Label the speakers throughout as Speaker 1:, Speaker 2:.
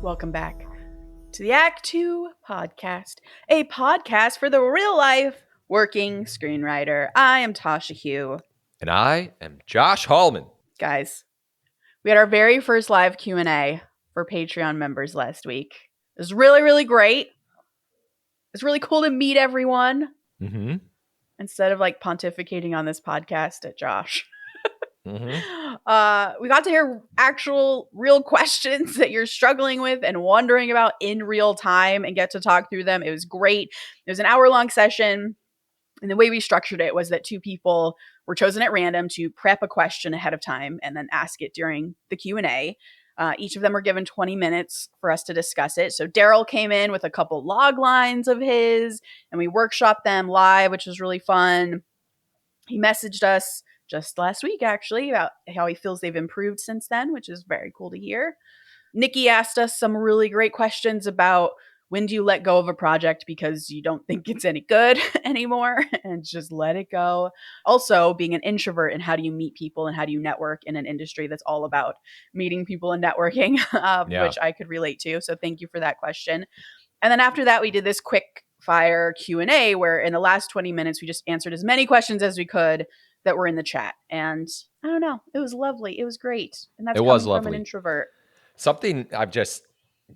Speaker 1: Welcome back to the Act Two podcast, a podcast for the real life working screenwriter. I am Tasha Hugh.
Speaker 2: And I am Josh Hallman.
Speaker 1: Guys, we had our very first live Q&A for Patreon members last week. It was really, really great. It's really cool to meet everyone.
Speaker 2: Mm-hmm.
Speaker 1: Instead of like pontificating on this podcast at Josh.
Speaker 2: Mm-hmm.
Speaker 1: We got to hear actual real questions that you're struggling with and wondering about in real time and get to talk through them. It was great. It was an hour-long session. And the way we structured it was that two people were chosen at random to prep a question ahead of time and then ask it during the Q&A. Each of them were given 20 minutes for us to discuss it. So Daryl came in with a couple log lines of his, and we workshopped them live, which was really fun. He messaged us just last week, actually, about how he feels they've improved since then, which is very cool to hear. Nikki asked us some really great questions about when do you let go of a project because you don't think it's any good anymore and just let it go. Also, being an introvert and how do you meet people and how do you network in an industry that's all about meeting people and networking, which I could relate to. So thank you for that question. And then after that, we did this quick fire Q&A where in the last 20 minutes, we just answered as many questions as we could that were in the chat. And I don't know, it was lovely. It was great. And that's coming from an introvert.
Speaker 2: Something I'm just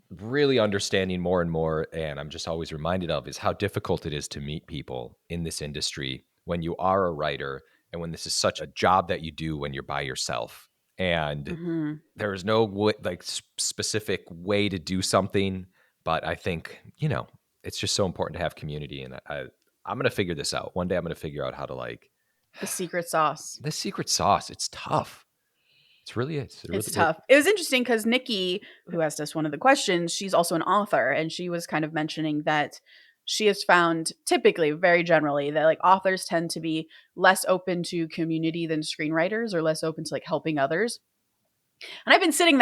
Speaker 2: really understanding more and more, and I'm just always reminded of, is how difficult it is to meet people in this industry when you are a writer and when this is such a job that you do when you're by yourself. And there is no specific way to do something, but I think, it's just so important to have community. And I'm going to figure this out. One day I'm going to figure out how to
Speaker 1: the secret sauce.
Speaker 2: The secret sauce. It's tough. It really is.
Speaker 1: It's tough. It was interesting because Nikki, who asked us one of the questions, she's also an author, and she was kind of mentioning that she has found typically, very generally, that authors tend to be less open to community than screenwriters, or less open to helping others. And I've been sitting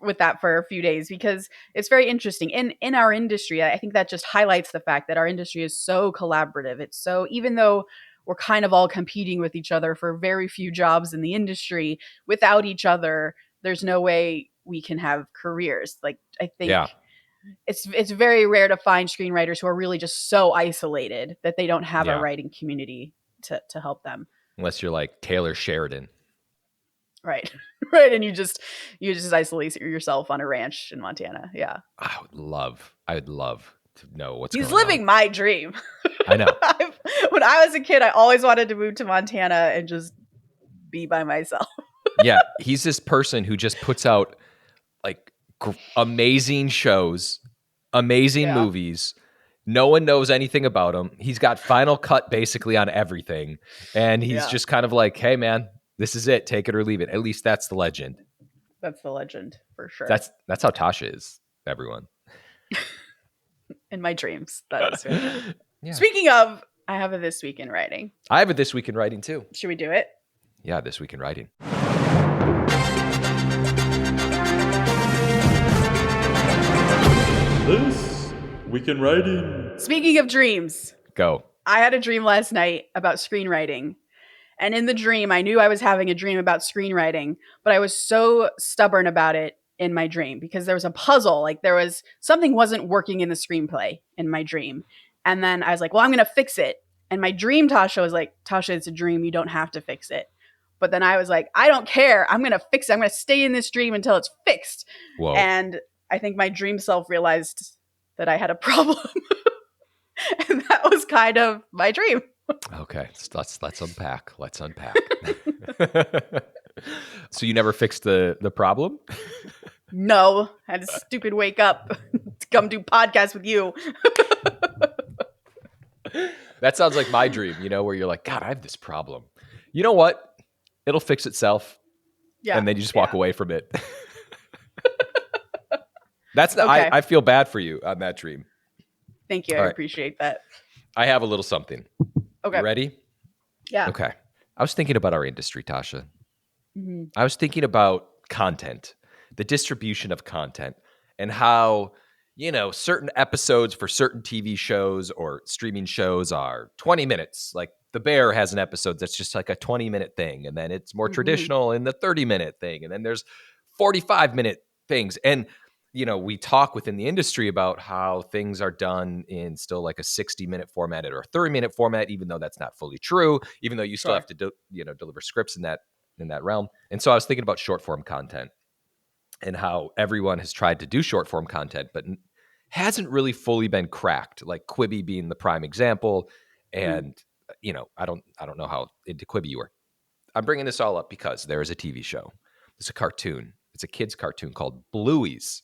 Speaker 1: with that for a few days because it's very interesting. In our industry, I think that just highlights the fact that our industry is so collaborative. It's so, even though we're kind of all competing with each other for very few jobs in the industry, without each other, there's no way we can have careers. I think it's very rare to find screenwriters who are really just so isolated that they don't have a writing community to help them.
Speaker 2: Unless you're like Taylor Sheridan.
Speaker 1: Right. Right. And you just isolate yourself on a ranch in Montana. Yeah.
Speaker 2: I would love to know what's going on.
Speaker 1: He's living my dream.
Speaker 2: I know.
Speaker 1: When I was a kid, I always wanted to move to Montana and just be by myself.
Speaker 2: Yeah. He's this person who just puts out amazing shows, amazing movies. No one knows anything about him. He's got Final Cut basically on everything. And he's just kind of like, hey, man, this is it. Take it or leave it. At least that's the legend.
Speaker 1: That's the legend for sure.
Speaker 2: That's how Tasha is, everyone.
Speaker 1: In my dreams. That is right. Yeah. Speaking of, I have a This Week in Writing.
Speaker 2: I have a This Week in Writing too.
Speaker 1: Should we do it?
Speaker 2: Yeah, This Week in Writing.
Speaker 3: This Week in Writing.
Speaker 1: Speaking of dreams.
Speaker 2: Go.
Speaker 1: I had a dream last night about screenwriting. And in the dream, I knew I was having a dream about screenwriting, but I was so stubborn about it in my dream because there was a puzzle. There was something wasn't working in the screenplay in my dream. And then I was like, well, I'm going to fix it. And my dream, Tasha, was like, Tasha, it's a dream. You don't have to fix it. But then I was like, I don't care. I'm going to fix it. I'm going to stay in this dream until it's fixed.
Speaker 2: Whoa.
Speaker 1: And I think my dream self realized that I had a problem. And that was kind of my dream.
Speaker 2: Okay, let's unpack. So you never fixed the problem?
Speaker 1: No, I had a stupid wake up to come do podcasts with you.
Speaker 2: That sounds like my dream, where you're like, God, I have this problem. You know what? It'll fix itself. Yeah. And then you just walk away from it. That's okay. I feel bad for you on that dream.
Speaker 1: Thank you. I appreciate that.
Speaker 2: I have a little something.
Speaker 1: Okay.
Speaker 2: You ready?
Speaker 1: Yeah.
Speaker 2: Okay. I was thinking about our industry, Tasha.
Speaker 1: Mm-hmm.
Speaker 2: I was thinking about content, the distribution of content, and how, certain episodes for certain TV shows or streaming shows are 20 minutes. Like The Bear has an episode that's just like a 20-minute thing. And then it's more traditional in the 30-minute thing. And then there's 45-minute things. And we talk within the industry about how things are done in still like a 60-minute format or a 30-minute format, even though that's not fully true, even though you still have to deliver scripts in that realm. And so I was thinking about short form content and how everyone has tried to do short form content, but hasn't really fully been cracked, like Quibi being the prime example. And, I don't know how into Quibi you were. I'm bringing this all up because there is a TV show. It's a cartoon. It's a kid's cartoon called Bluey's,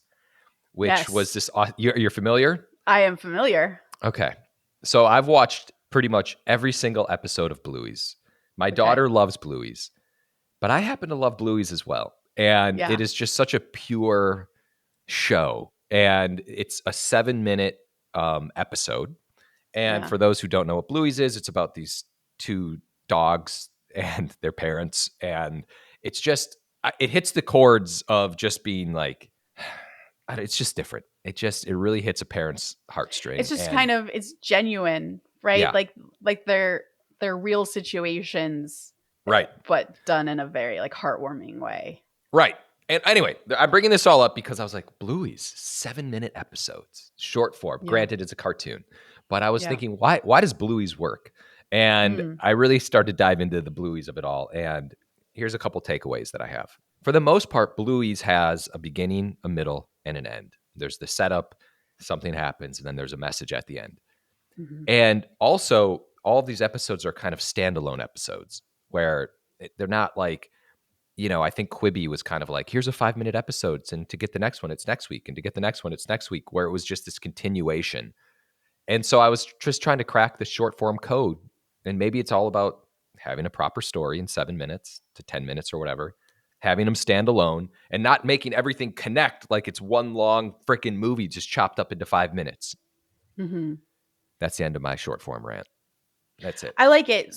Speaker 2: which was this. You're familiar?
Speaker 1: I am familiar.
Speaker 2: Okay. So I've watched pretty much every single episode of Bluey's. My daughter loves Bluey's, but I happen to love Bluey's as well. And it is just such a pure show. And it's a 7-minute episode. And for those who don't know what Bluey's is, it's about these two dogs and their parents. And it's just, it hits the chords of just being like, it's just different. It really hits a parent's heartstring.
Speaker 1: It's just it's genuine, right?
Speaker 2: Yeah.
Speaker 1: Like they're real situations,
Speaker 2: right?
Speaker 1: But done in a very like heartwarming way,
Speaker 2: right? And anyway, I'm bringing this all up because I was like, Bluey's 7-minute episodes, short form. Granted, it's a cartoon, but I was thinking, why does Bluey's work? And I really started to dive into the Bluey's of it all. And here's a couple takeaways that I have. For the most part, Bluey's has a beginning, a middle, and an end. There's the setup, something happens, and then there's a message at the end. And also, all of these episodes are kind of standalone episodes where they're not like, I think Quibi was kind of like, here's a 5-minute episode, and to get the next one, it's next week, and to get the next one, it's next week, where it was just this continuation. And so I was just trying to crack the short form code, and maybe it's all about having a proper story in 7 minutes to 10 minutes or whatever, having them stand alone and not making everything connect like it's one long freaking movie just chopped up into 5 minutes. That's the end of my short form rant. That's it.
Speaker 1: I like it.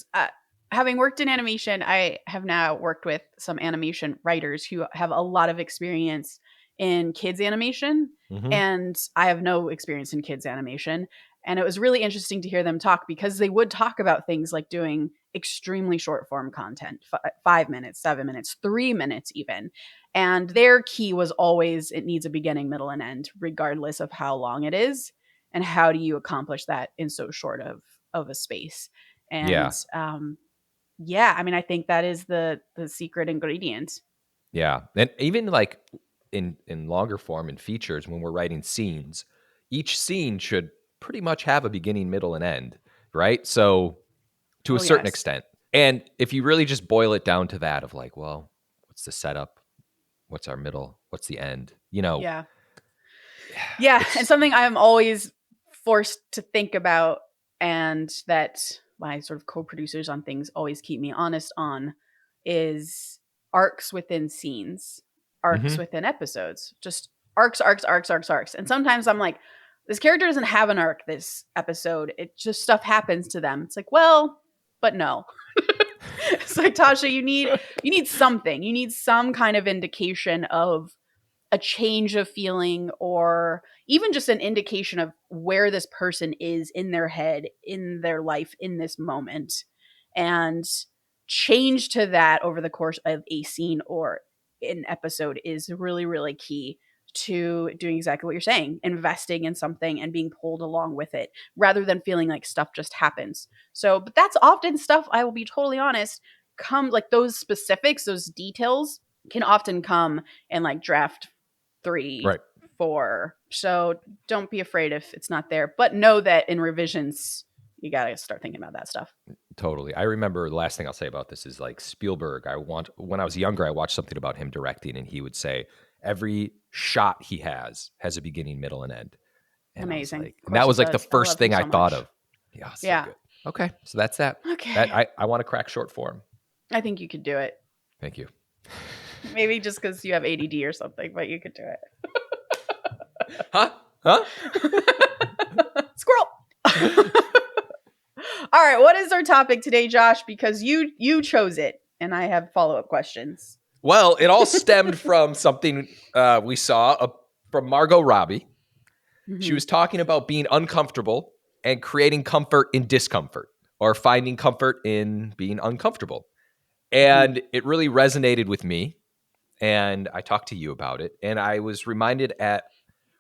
Speaker 1: Having worked in animation, I have now worked with some animation writers who have a lot of experience in kids animation, and I have no experience in kids animation. And it was really interesting to hear them talk because they would talk about things like doing extremely short form content, 5 minutes, 7 minutes, 3 minutes even. And their key was always it needs a beginning, middle, and end, regardless of how long it is. And how do you accomplish that in so short of a space? And I mean, I think that is the secret ingredient.
Speaker 2: Yeah. And even like in longer form in features, when we're writing scenes, each scene should pretty much have a beginning, middle, and end, right? So to a certain extent. And if you really just boil it down to that of like, well, what's the setup? What's our middle? What's the end?
Speaker 1: Yeah. And something I'm always forced to think about, and that my sort of co-producers on things always keep me honest on, is arcs within scenes, arcs within episodes, just arcs. And sometimes I'm like, this character doesn't have an arc this episode. It just stuff happens to them. It's like, well, but no. It's like, Tasha, you need something. You need some kind of indication of a change of feeling, or even just an indication of where this person is in their head, in their life, in this moment, and change to that over the course of a scene or an episode is really, really key to doing exactly what you're saying, investing in something and being pulled along with it rather than feeling like stuff just happens. So, but that's often stuff, I will be totally honest, come like those specifics, those details can often come in like draft 3, 4. So don't be afraid if it's not there, but know that in revisions, you got to start thinking about that stuff.
Speaker 2: Totally. I remember the last thing I'll say about this is like Spielberg. When I was younger, I watched something about him directing, and he would say every shot he has a beginning, middle, and end. And
Speaker 1: amazing.
Speaker 2: And that was like the first thing I thought of. Yeah. So good. Okay. So that's that.
Speaker 1: Okay.
Speaker 2: I want to crack short form.
Speaker 1: I think you could do it.
Speaker 2: Thank you.
Speaker 1: Maybe just because you have ADD or something, but you could do it.
Speaker 2: Huh?
Speaker 1: Squirrel. All right. What is our topic today, Josh? Because you chose it, and I have follow-up questions.
Speaker 2: Well, it all stemmed from something we saw from Margot Robbie. She was talking about being uncomfortable and creating comfort in discomfort, or finding comfort in being uncomfortable. And it really resonated with me. And I talked to you about it. And I was reminded at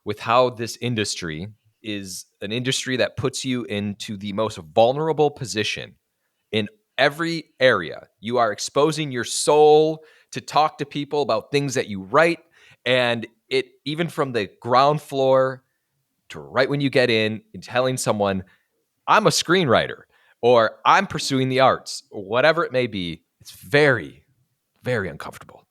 Speaker 2: with how this industry is an industry that puts you into the most vulnerable position in every area. You are exposing your soul to talk to people about things that you write. And it, even from the ground floor to right when you get in, and telling someone, I'm a screenwriter or I'm pursuing the arts, or whatever it may be, it's very, very uncomfortable.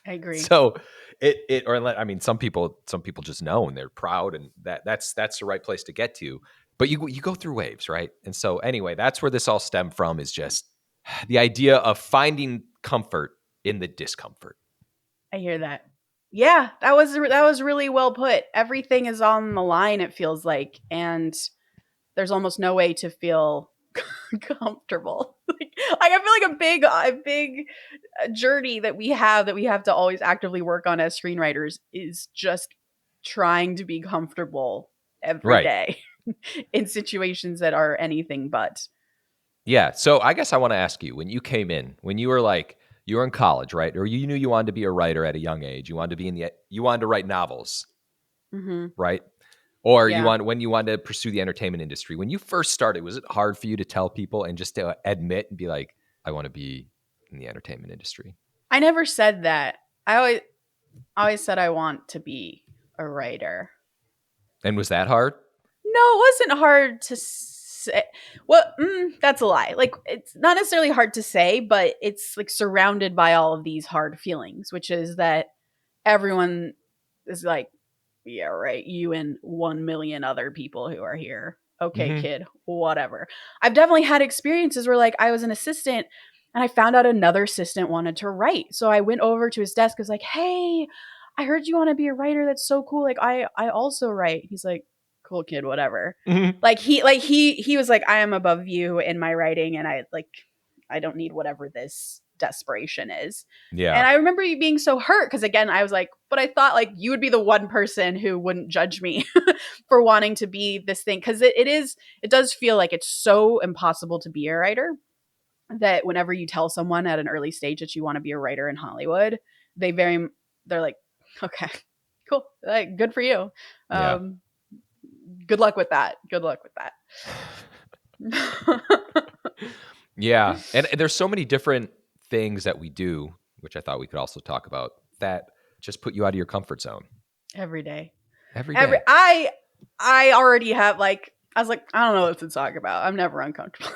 Speaker 1: I agree.
Speaker 2: So I mean, some people just know and they're proud, and that's the right place to get to. But you go through waves, right? And so anyway, that's where this all stemmed from, is just the idea of finding comfort in the discomfort.
Speaker 1: I hear that. Yeah, that was really well put. Everything is on the line, it feels like, and there's almost no way to feel comfortable. I feel like a big journey that we have to always actively work on as screenwriters is just trying to be comfortable every
Speaker 2: Right.
Speaker 1: day in situations that are anything but.
Speaker 2: Yeah. So I guess I want to ask you, when you came in, when you were like, you were in college, right? Or you knew you wanted to be a writer at a young age. You wanted to write novels, right? Or
Speaker 1: Yeah.
Speaker 2: when you wanted to pursue the entertainment industry. When you first started, was it hard for you to tell people and just to admit and be like, I want to be in the entertainment industry?
Speaker 1: I never said that. I always said I want to be a writer.
Speaker 2: And was that hard?
Speaker 1: No, it wasn't hard to say. Well, that's a lie. Like, it's not necessarily hard to say, but it's like surrounded by all of these hard feelings, which is that everyone is like, yeah, right, you and 1 million other people who are here. Okay, kid, whatever. I've definitely had experiences where, like, I was an assistant and I found out another assistant wanted to write. So I went over to his desk, was like, hey, I heard you want to be a writer. That's so cool. Like, I also write. He's like, cool, kid, whatever. Like he was like, I am above you in my writing, and I don't need whatever this desperation is.
Speaker 2: Yeah.
Speaker 1: And I remember you being so hurt because, again, I was like, but I thought like you would be the one person who wouldn't judge me for wanting to be this thing, because it does feel like it's so impossible to be a writer that whenever you tell someone at an early stage that you want to be a writer in Hollywood, they're like, okay, cool, like, good for you.
Speaker 2: Yeah.
Speaker 1: Good luck with that.
Speaker 2: Yeah. And there's so many different things that we do, which I thought we could also talk about, that just put you out of your comfort zone.
Speaker 1: Every day. I already have, like, I was like, I don't know what to talk about. I'm never uncomfortable.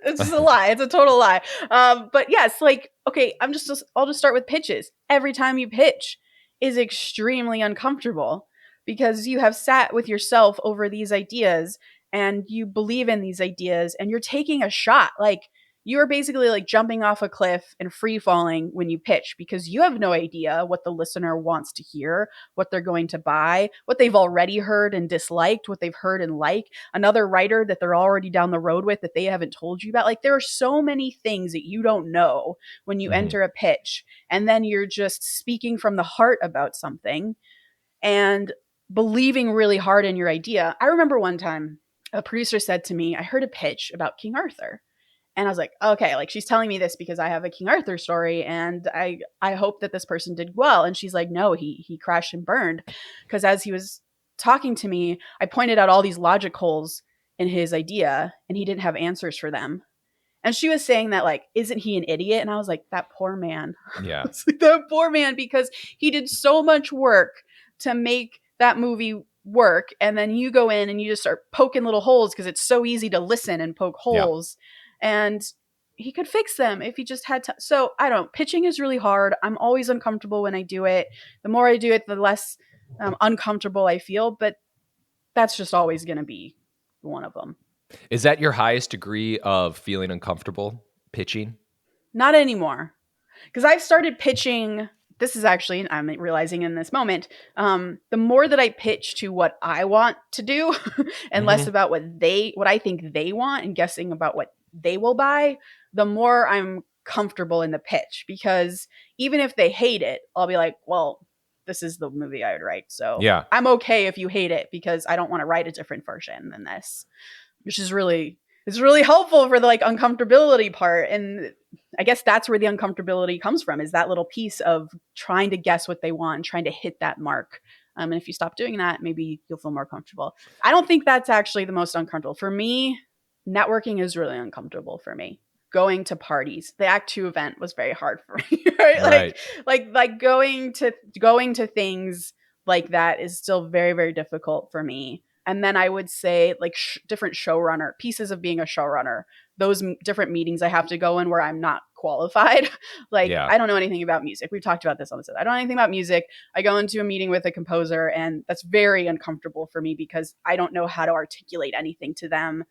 Speaker 1: It's just a lie. It's a total lie. But yes, like, okay, I'll just start with pitches. Every time you pitch is extremely uncomfortable because you have sat with yourself over these ideas and you believe in these ideas and you're taking a shot. Like, you are basically like jumping off a cliff and free falling when you pitch because you have no idea what the listener wants to hear, what they're going to buy, what they've already heard and disliked, what they've heard and like, another writer that they're already down the road with that they haven't told you about. Like, there are so many things that you don't know when you enter a pitch, and then you're just speaking from the heart about something and believing really hard in your idea. I remember one time a producer said to me, I heard a pitch about King Arthur. And I was like, okay, like, she's telling me this because I have a King Arthur story and I hope that this person did well. And she's like, no, he crashed and burned. Because as he was talking to me, I pointed out all these logic holes in his idea and he didn't have answers for them. And she was saying that, like, isn't he an idiot? And I was like, that poor man.
Speaker 2: Yeah.
Speaker 1: That poor man, because he did so much work to make that movie work. And then you go in and you just start poking little holes because it's so easy to listen and poke holes. Yeah. And he could fix them if he just had to. So I don't know. Pitching is really hard. I'm always uncomfortable when I do it. The more I do it, the less uncomfortable I feel. But that's just always going to be one of them.
Speaker 2: Is that your highest degree of feeling uncomfortable, pitching?
Speaker 1: Not anymore. Because I've started pitching. This is actually, I'm realizing in this moment, the more that I pitch to what I want to do and less about what I think they want and guessing about what they will buy, the more I'm comfortable in the pitch. Because even if they hate it, I'll be like, well, this is the movie I would write. So yeah, I'm okay if you hate it because I don't want to write a different version than this, which is really helpful for the, like, uncomfortability part. And I guess that's where the uncomfortability comes from, is that little piece of trying to guess what they want and trying to hit that mark And if you stop doing that, maybe you'll feel more comfortable. I don't think that's actually the most uncomfortable. For me, networking is really uncomfortable for me. Going to parties, the Act Two event was very hard for me, right?
Speaker 2: Right.
Speaker 1: Like going to things like that is still very, very difficult for me. And then I would say like different showrunner pieces of being a showrunner, those different meetings I have to go in where I'm not qualified. Like,
Speaker 2: Yeah.
Speaker 1: I don't know anything about music. We've talked about this on this. I don't know anything about music. I go into a meeting with a composer, and that's very uncomfortable for me because I don't know how to articulate anything to them.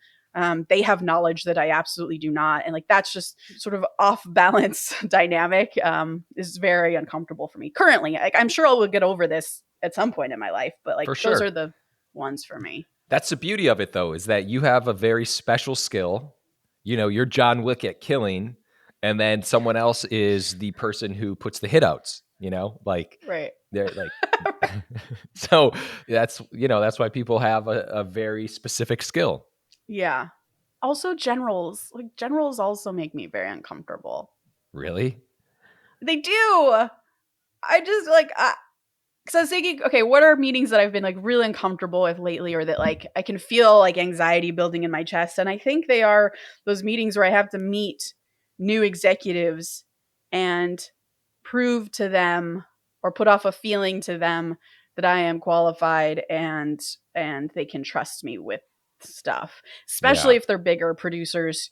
Speaker 1: They have knowledge that I absolutely do not. And like, that's just sort of off balance dynamic is very uncomfortable for me currently. Like, I'm sure I will get over this at some point in my life, but like,
Speaker 2: For sure.
Speaker 1: those are the ones for me.
Speaker 2: That's the beauty of it, though, is that you have a very special skill. You know, you're John Wick at killing, and then someone else is the person who puts the hit outs, you know, like
Speaker 1: Right.
Speaker 2: they're like, so that's, you know, that's why people have a very specific skill.
Speaker 1: Yeah. Also generals, like generals also make me very uncomfortable.
Speaker 2: Really?
Speaker 1: They do. I just like, because I was thinking, okay, what are meetings that I've been like really uncomfortable with lately, or that like I can feel like anxiety building in my chest? And I think they are those meetings where I have to meet new executives and prove to them or put off a feeling to them that I am qualified and they can trust me with stuff, especially
Speaker 2: Yeah.
Speaker 1: if they're bigger producers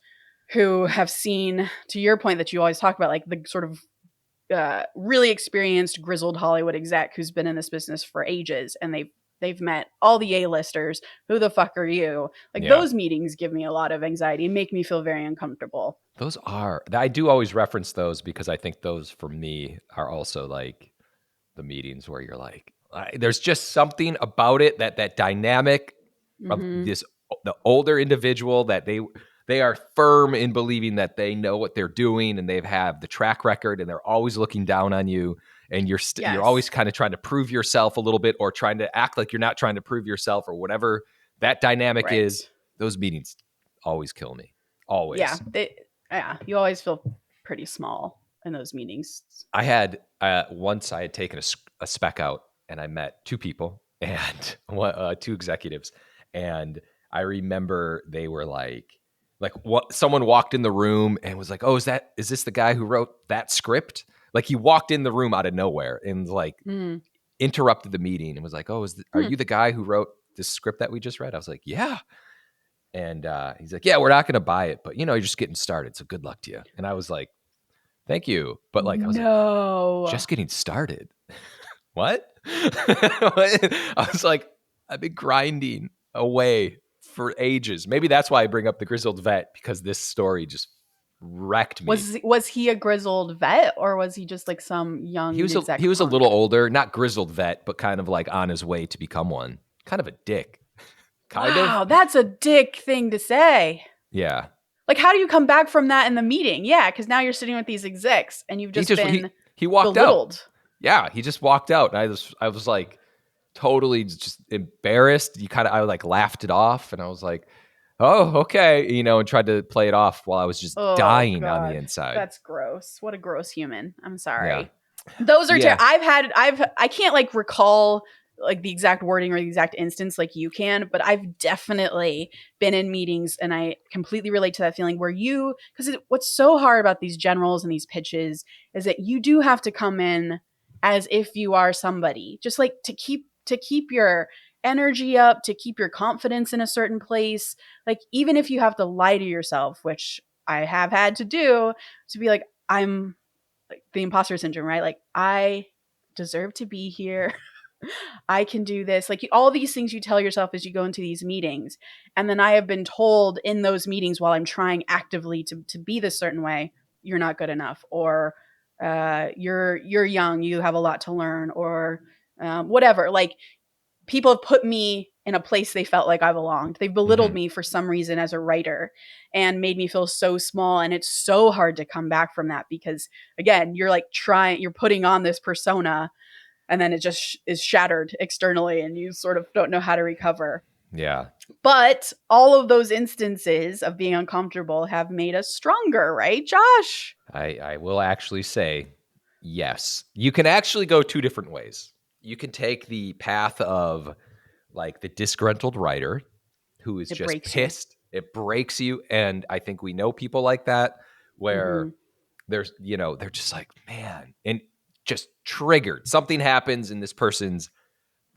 Speaker 1: who have seen, to your point that you always talk about, like the sort of really experienced grizzled Hollywood exec who's been in this business for ages, and they've met all the A-listers. Who the fuck are you? Like,
Speaker 2: Yeah.
Speaker 1: those meetings give me a lot of anxiety and make me feel very uncomfortable.
Speaker 2: Those are, I do always reference those because I think those for me are also like the meetings where you're like, there's just something about it, that dynamic of the older individual, that they are firm in believing that they know what they're doing, and they've have the track record, and they're always looking down on you, and you're
Speaker 1: Yes.
Speaker 2: always kind of trying to prove yourself a little bit, or trying to act like you're not trying to prove yourself, or whatever that dynamic
Speaker 1: Right.
Speaker 2: is. Those meetings always kill me. Always.
Speaker 1: Yeah, you always feel pretty small in those meetings.
Speaker 2: I had once I had taken a spec out, and I met two people and two executives, and I remember they were like what, someone walked in the room and was like, "Oh, is this the guy who wrote that script?" Like, he walked in the room out of nowhere and like interrupted the meeting and was like, "Oh, are you the guy who wrote this script that we just read?" I was like, "Yeah." And he's like, "Yeah, we're not going to buy it, but you know, you're just getting started, so good luck to you." And I was like, "Thank you." But like, I was like, just getting started. What? I was like, I've been grinding away for ages. Maybe that's why I bring up the grizzled vet, because this story just wrecked me.
Speaker 1: Was he a grizzled vet, or was he just like some young
Speaker 2: He was a little older, not grizzled vet, but kind of like on his way to become one. Kind of a dick.
Speaker 1: Wow, that's a dick thing to say.
Speaker 2: Yeah.
Speaker 1: Like, how do you come back from that in the meeting? Yeah, because now you're sitting with these execs and you've just been
Speaker 2: he walked
Speaker 1: belittled.
Speaker 2: Out. Yeah, he just walked out. And I was like totally just embarrassed. I like laughed it off, and I was like, "Oh, okay," you know, and tried to play it off while I was just dying on the inside.
Speaker 1: That's gross. What a gross human. I'm sorry.
Speaker 2: Yeah.
Speaker 1: Those are I can't like recall like the exact wording or the exact instance like you can, but I've definitely been in meetings, and I completely relate to that feeling where because what's so hard about these generals and these pitches is that you do have to come in as if you are somebody, just like to keep your energy up, to keep your confidence in a certain place. Like, even if you have to lie to yourself, which I have had to do, to be like, I'm like the imposter syndrome, right? Like, I deserve to be here. I can do this. Like, all these things you tell yourself as you go into these meetings. And then I have been told in those meetings, while I'm trying actively to be this certain way, you're not good enough, or you're young, you have a lot to learn, or whatever. Like, people have put me in a place they felt like I belonged. They've belittled me for some reason as a writer and made me feel so small. And it's so hard to come back from that, because again, you're like you're putting on this persona, and then it just is shattered externally, and you sort of don't know how to recover.
Speaker 2: Yeah.
Speaker 1: But all of those instances of being uncomfortable have made us stronger, right, Josh?
Speaker 2: I will actually say yes. You can actually go two different ways. you can take the path of like the disgruntled writer who is
Speaker 1: It
Speaker 2: just
Speaker 1: breaks you.
Speaker 2: pissed. It breaks you. And I think we know people like that where there's, they're just like, man, and just triggered. Something happens and this person's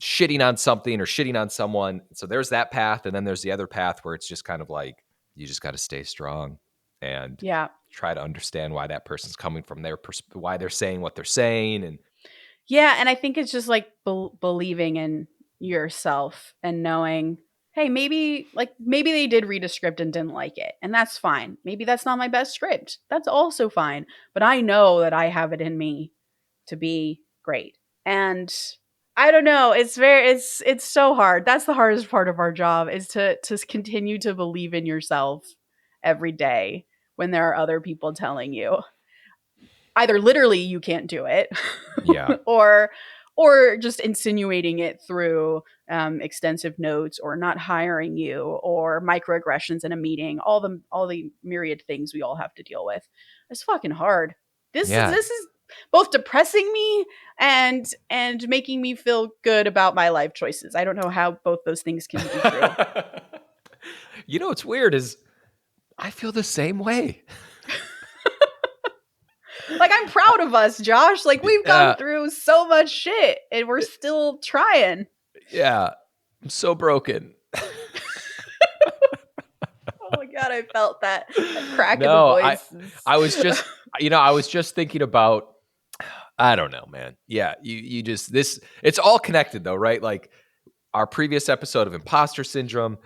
Speaker 2: shitting on something or shitting on someone. So there's that path. And then there's the other path where it's just kind of like, you just got to stay strong and
Speaker 1: Yeah.
Speaker 2: try to understand why that person's coming from their why they're saying what they're saying. And
Speaker 1: Yeah, and I think it's just like believing in yourself and knowing, hey, maybe they did read a script and didn't like it, and that's fine. Maybe that's not my best script. That's also fine. But I know that I have it in me to be great. And I don't know, it's so hard. That's the hardest part of our job is to continue to believe in yourself every day when there are other people telling you either literally you can't do it
Speaker 2: yeah,
Speaker 1: or just insinuating it through extensive notes or not hiring you or microaggressions in a meeting, all the myriad things we all have to deal with. It's fucking hard.
Speaker 2: yeah.
Speaker 1: This is both depressing me and making me feel good about my life choices. I don't know how both those things can be true.
Speaker 2: What's weird is I feel the same way.
Speaker 1: Like, I'm proud of us, Josh. Like, we've gone
Speaker 2: Yeah,
Speaker 1: through so much shit and we're still trying.
Speaker 2: yeah. I'm so broken.
Speaker 1: Oh my god, I felt that crack in the
Speaker 2: No,
Speaker 1: voice.
Speaker 2: I was just, I was just thinking about, I don't know, man. Yeah, you just, it's all connected though, right? Like our previous episode of imposter syndrome,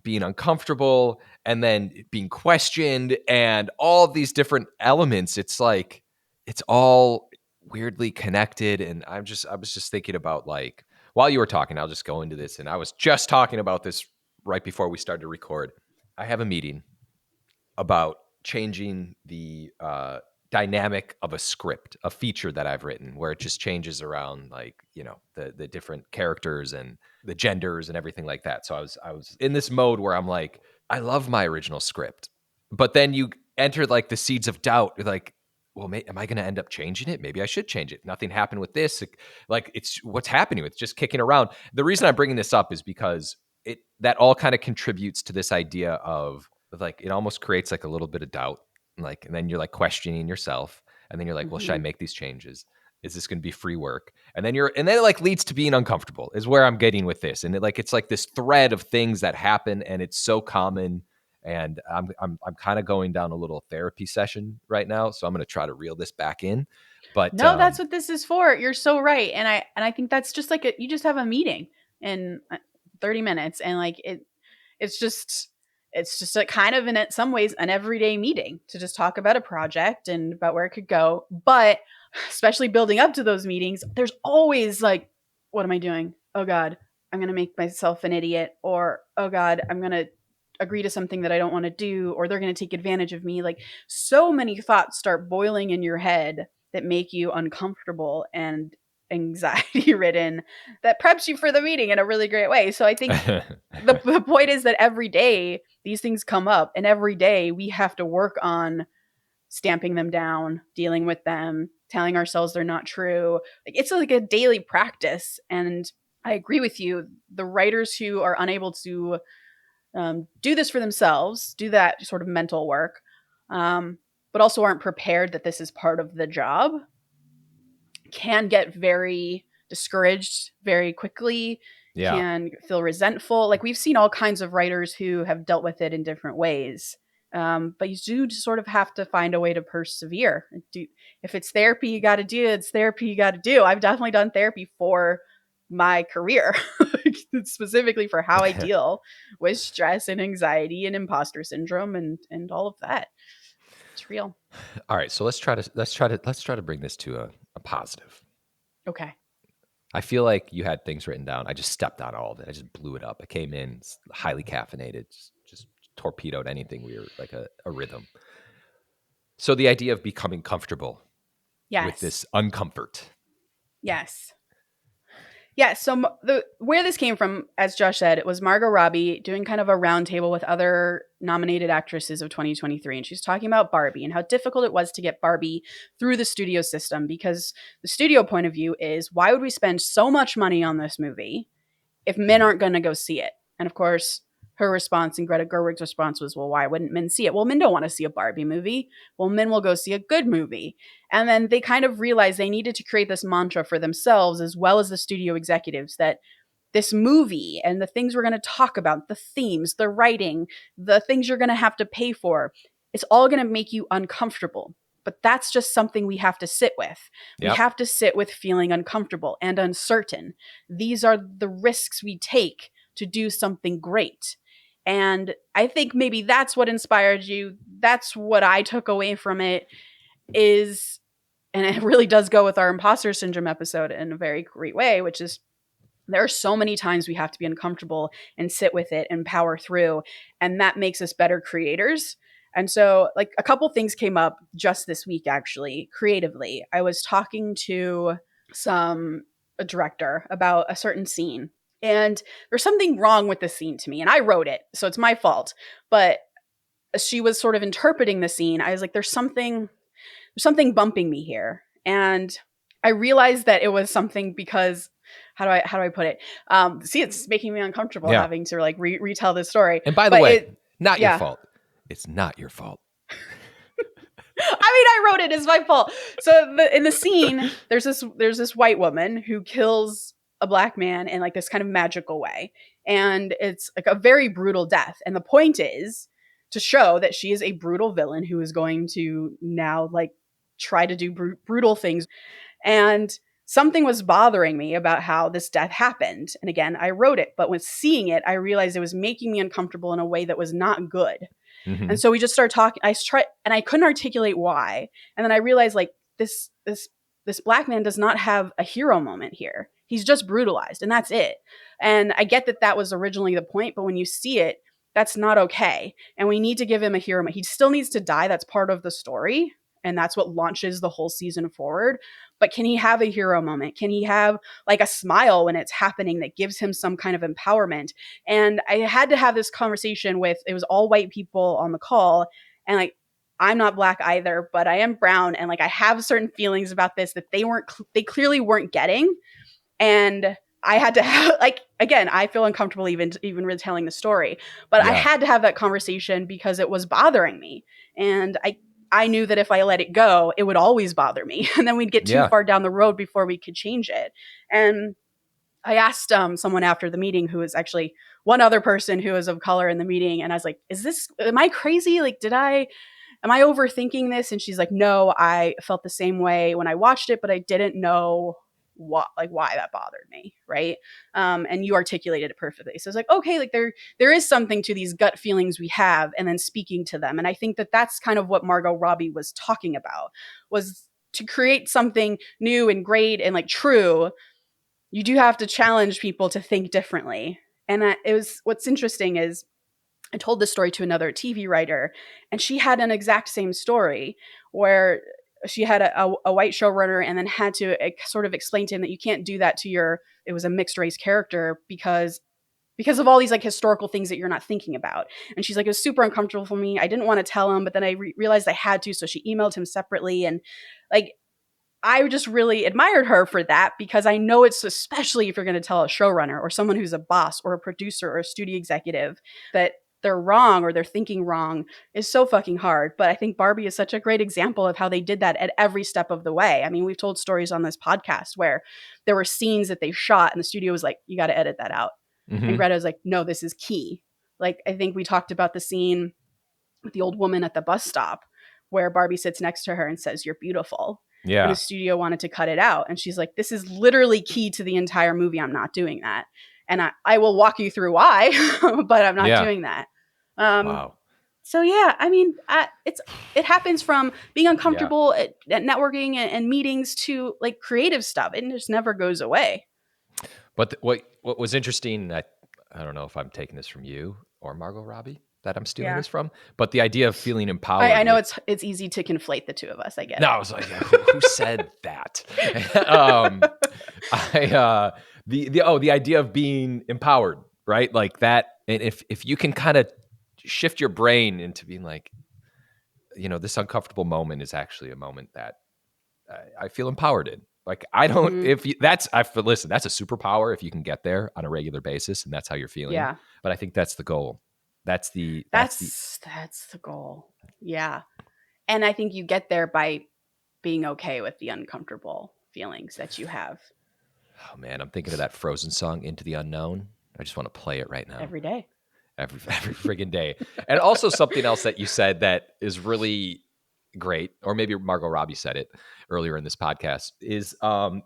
Speaker 2: being uncomfortable and then being questioned and all of these different elements. It's like, it's all weirdly connected. And I was just thinking about like, while you were talking, I'll just go into this. And I was just talking about this right before we started to record. I have a meeting about changing the dynamic of a script, a feature that I've written, where it just changes around, like the different characters and the genders and everything like that. So I was in this mode where I'm like, I love my original script, but then you enter like the seeds of doubt, like, well, am I going to end up changing it? Maybe I should change it. Nothing happened with this. Like it's what's happening with just kicking around. The reason I'm bringing this up is because that all kind of contributes to this idea of like, it almost creates like a little bit of doubt, and then you're like questioning yourself, and then you're like, well, should I make these changes? Is this going to be free work? And then it like leads to being uncomfortable is where I'm getting with this. And it's like this thread of things that happen, and it's so common. And I'm kind of going down a little therapy session right now, so I'm going to try to reel this back in. But
Speaker 1: No, that's what this is for. You're so right. And I think that's just like you just have a meeting in 30 minutes and like it's just a kind of in some ways an everyday meeting to just talk about a project and about where it could go. But especially building up to those meetings, there's always like, what am I doing? Oh God, I'm going to make myself an idiot. Or, oh God, I'm going to agree to something that I don't want to do, or they're going to take advantage of me. Like so many thoughts start boiling in your head that make you uncomfortable and anxiety ridden that preps you for the meeting in a really great way. So I think the point is that every day these things come up and every day we have to work on stamping them down, dealing with them, telling ourselves they're not true. Like it's like a daily practice. And I agree with you. The writers who are unable to do this for themselves, do that sort of mental work, but also aren't prepared that this is part of the job, can get very discouraged very quickly,
Speaker 2: yeah.
Speaker 1: can feel resentful. Like we've seen all kinds of writers who have dealt with it in different ways. But you do sort of have to find a way to persevere. If it's therapy, you got to do it. It's therapy you got to do. I've definitely done therapy for my career, specifically for how I deal with stress and anxiety and imposter syndrome and all of that. It's real.
Speaker 2: All right, so let's try to bring this to a positive.
Speaker 1: Okay.
Speaker 2: I feel like you had things written down. I just stepped on all of it. I just blew it up. I came in highly caffeinated, just torpedoed anything weird, like a rhythm. So the idea of becoming comfortable
Speaker 1: Yes.
Speaker 2: with this uncomfort.
Speaker 1: Yes. Yeah, so where this came from, as Josh said, it was Margot Robbie doing kind of a roundtable with other nominated actresses of 2023. And she's talking about Barbie and how difficult it was to get Barbie through the studio system, because the studio point of view is, why would we spend so much money on this movie if men aren't going to go see it? And of course, her response and Greta Gerwig's response was, well, why wouldn't men see it? Well, men don't want to see a Barbie movie. Well, men will go see a good movie. And then they kind of realized they needed to create this mantra for themselves, as well as the studio executives, that this movie and the things we're going to talk about, the themes, the writing, the things you're going to have to pay for, it's all going to make you uncomfortable. But that's just something we have to sit with. We have to sit with feeling uncomfortable and uncertain. These are the risks we take to do something great. And I think maybe that's what inspired you. That's what I took away from it is, and it really does go with our imposter syndrome episode in a very great way, which is, there are so many times we have to be uncomfortable and sit with it and power through. And that makes us better creators. And so, like, a couple things came up just this week, actually, creatively. I was talking to a director about a certain scene, and there's something wrong with the scene to me. And I wrote it, so it's my fault. But she was sort of interpreting the scene. I was like, there's something bumping me here. And I realized that it was something because, how do I put it? See, it's making me uncomfortable having to like retell this story.
Speaker 2: And by the way, not your fault. It's not your fault.
Speaker 1: I mean, I wrote it. It's my fault. So in the scene, there's this white woman who kills a black man in like this kind of magical way. And it's like a very brutal death. And the point is to show that she is a brutal villain who is going to now like try to do brutal things. And something was bothering me about how this death happened. And again, I wrote it, but when seeing it, I realized it was making me uncomfortable in a way that was not good. Mm-hmm. And so we just started talking. And I couldn't articulate why. And then I realized like this black man does not have a hero moment here. He's just brutalized, and that's it. And I get that was originally the point, but when you see it, that's not okay. And we need to give him a hero moment. He still needs to die. That's part of the story. And that's what launches the whole season forward. But can he have a hero moment? Can he have like a smile when it's happening that gives him some kind of empowerment? And I had to have this conversation with, it was all white people on the call. And like, I'm not black either, but I am brown. And like, I have certain feelings about this that they clearly weren't getting. And I had to have, like, again, I feel uncomfortable even retelling the story, but I had to have that conversation because it was bothering me. And I knew that if I let it go, it would always bother me. And then we'd get too far down the road before we could change it. And I asked someone after the meeting, who was actually one other person who was of color in the meeting. And I was like, am I crazy? Like, am I overthinking this? And she's like, no, I felt the same way when I watched it, but I didn't know why that bothered me. Right. And you articulated it perfectly. So I was like, okay, like there is something to these gut feelings we have, and then speaking to them. And I think that that's kind of what Margot Robbie was talking about, was to create something new and great and like true. You do have to challenge people to think differently. And what's interesting is I told this story to another TV writer, and she had an exact same story where she had a white showrunner and then had to sort of explain to him that you can't do that to it was a mixed race character because of all these like historical things that you're not thinking about. And she's like, it was super uncomfortable for me. I didn't want to tell him, but then I realized I had to. So she emailed him separately. And like, I just really admired her for that, because I know it's, especially if you're going to tell a showrunner or someone who's a boss or a producer or a studio executive that they're wrong or they're thinking wrong, is so fucking hard. But I think Barbie is such a great example of how they did that at every step of the way. I mean, we've told stories on this podcast where there were scenes that they shot and the studio was like, you got to edit that out. Mm-hmm. And Greta was like, no, this is key. Like, I think we talked about the scene with the old woman at the bus stop where Barbie sits next to her and says, you're beautiful. Yeah. And the studio wanted to cut it out. And she's like, this is literally key to the entire movie. I'm not doing that. And I will walk you through why, but I'm not doing that. Wow. So yeah, I mean, it happens from being uncomfortable at networking and meetings to like creative stuff. It just never goes away.
Speaker 2: But what was interesting, I don't know if I'm taking this from you or Margot Robbie that I'm stealing this from, but the idea of feeling empowered.
Speaker 1: I know it's easy to conflate the two of us. I get it.
Speaker 2: No, I was like, who said that? the idea of being empowered, right? Like that. And if you can kind of shift your brain into being like, this uncomfortable moment is actually a moment that I feel empowered in. Like I don't, if you, that's, I feel, listen, that's a superpower if you can get there on a regular basis and that's how you're feeling.
Speaker 1: Yeah.
Speaker 2: But I think that's the goal. That's the
Speaker 1: goal. Yeah. And I think you get there by being okay with the uncomfortable feelings that you have
Speaker 2: oh man, I'm thinking of that Frozen song, Into the Unknown. I just want to play it right now.
Speaker 1: every day.
Speaker 2: Every friggin' day. And also something else that you said that is really great, or maybe Margot Robbie said it earlier in this podcast, is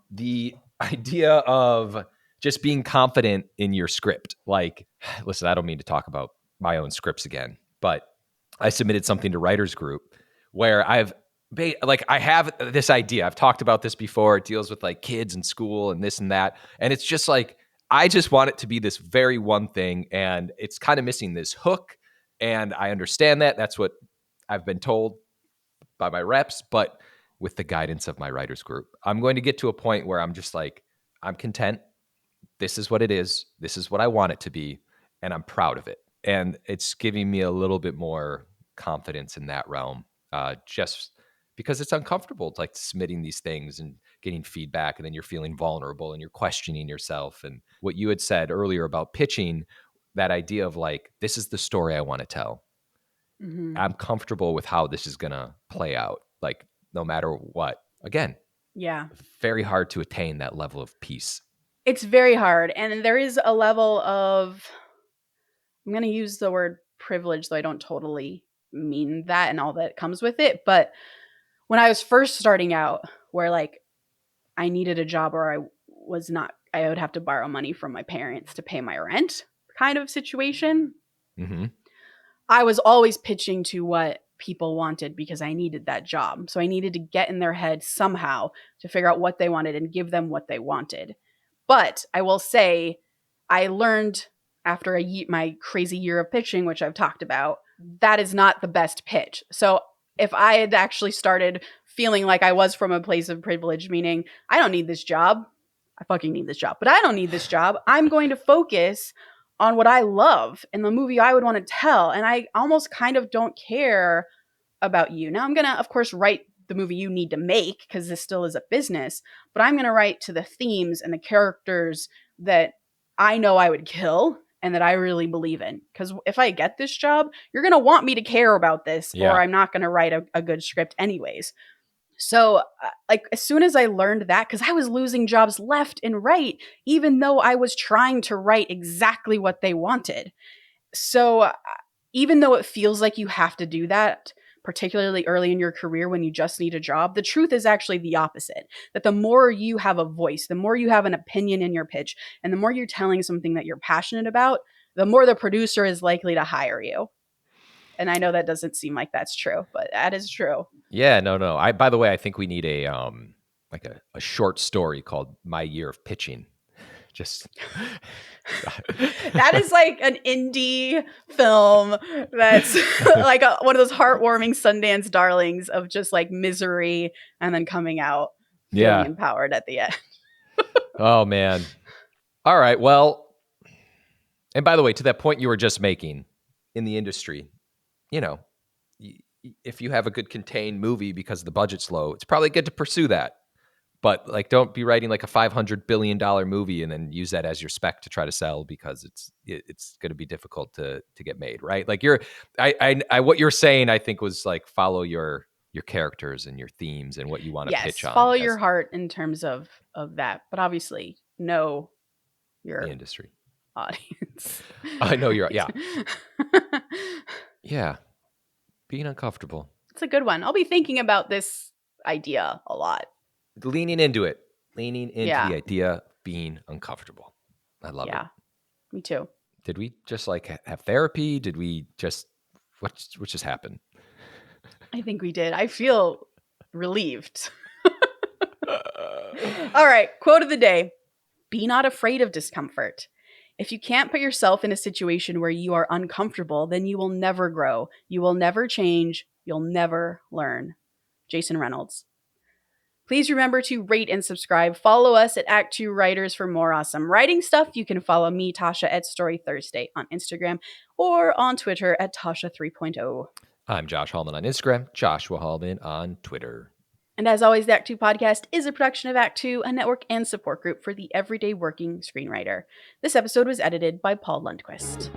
Speaker 2: the idea of just being confident in your script. Like, listen, I don't mean to talk about my own scripts again, but I submitted something to Writers Group where I have this idea. I've talked about this before. It deals with like kids and school and this and that. And it's just like, I just want it to be this very one thing. And it's kind of missing this hook. And I understand that. That's what I've been told by my reps. But with the guidance of my writers group, I'm going to get to a point where I'm just like, I'm content. This is what it is. This is what I want it to be. And I'm proud of it. And it's giving me a little bit more confidence in that realm. Just because it's uncomfortable. It's like submitting these things and getting feedback, and then you're feeling vulnerable and you're questioning yourself. And what you had said earlier about pitching, that idea of like, this is the story I want to tell.
Speaker 1: Mm-hmm.
Speaker 2: I'm comfortable with how this is going to play out, like no matter what. Again,
Speaker 1: yeah,
Speaker 2: very hard to attain that level of peace.
Speaker 1: It's very hard. And there is a level of, I'm going to use the word privilege, though I don't totally mean that and all that comes with it. But when I was first starting out, where like I needed a job or I would have to borrow money from my parents to pay my rent kind of situation.
Speaker 2: Mm-hmm.
Speaker 1: I was always pitching to what people wanted because I needed that job. So I needed to get in their head somehow to figure out what they wanted and give them what they wanted. But I will say, I learned after my crazy year of pitching, which I've talked about, that is not the best pitch. So if I had actually started feeling like I was from a place of privilege, meaning I don't need this job, I fucking need this job, but I don't need this job, I'm going to focus on what I love and the movie I would want to tell. And I almost kind of don't care about you. Now I'm going to, of course, write the movie you need to make because this still is a business, but I'm going to write to the themes and the characters that I know I would kill and that I really believe in. Because if I get this job, you're going to want me to care about this, or I'm not going to write a good script anyways. So like as soon as I learned that, because I was losing jobs left and right, even though I was trying to write exactly what they wanted. So even though it feels like you have to do that, particularly early in your career when you just need a job, the truth is actually the opposite. That the more you have a voice, the more you have an opinion in your pitch, and the more you're telling something that you're passionate about, the more the producer is likely to hire you. And I know that doesn't seem like that's true, but that is true.
Speaker 2: Yeah, no. By the way, I think we need a short story called My Year of Pitching. Just
Speaker 1: that is like an indie film that's like one of those heartwarming Sundance darlings of just like misery and then coming out feeling empowered at the end.
Speaker 2: Oh man. All right. Well, and by the way, to that point you were just making in the industry, if you have a good contained movie because the budget's low, it's probably good to pursue that. But like, don't be writing like a $500 billion movie and then use that as your spec to try to sell, because it's going to be difficult to get made, right? Like what you're saying, I think was like follow your characters and your themes and what you want to pitch on.
Speaker 1: Follow your heart in terms of that, but obviously know your
Speaker 2: the industry
Speaker 1: audience.
Speaker 2: I know yeah. Being uncomfortable.
Speaker 1: It's a good one. I'll be thinking about this idea a lot.
Speaker 2: Leaning into the idea of being uncomfortable. I love it.
Speaker 1: Yeah, me too.
Speaker 2: Did we just like have therapy? Did we just, what just happened?
Speaker 1: I think we did. I feel relieved. All right. Quote of the day. Be not afraid of discomfort. If you can't put yourself in a situation where you are uncomfortable, then you will never grow. You will never change. You'll never learn. Jason Reynolds. Please remember to rate and subscribe. Follow us at ActTwoWriters for more awesome writing stuff. You can follow me, Tasha, at Story Thursday on Instagram or on Twitter at Tasha 3.0.
Speaker 2: I'm Josh Hallman on Instagram, Joshua Hallman on Twitter.
Speaker 1: And as always, the Act Two podcast is a production of Act Two, a network and support group for the everyday working screenwriter. This episode was edited by Paul Lundquist.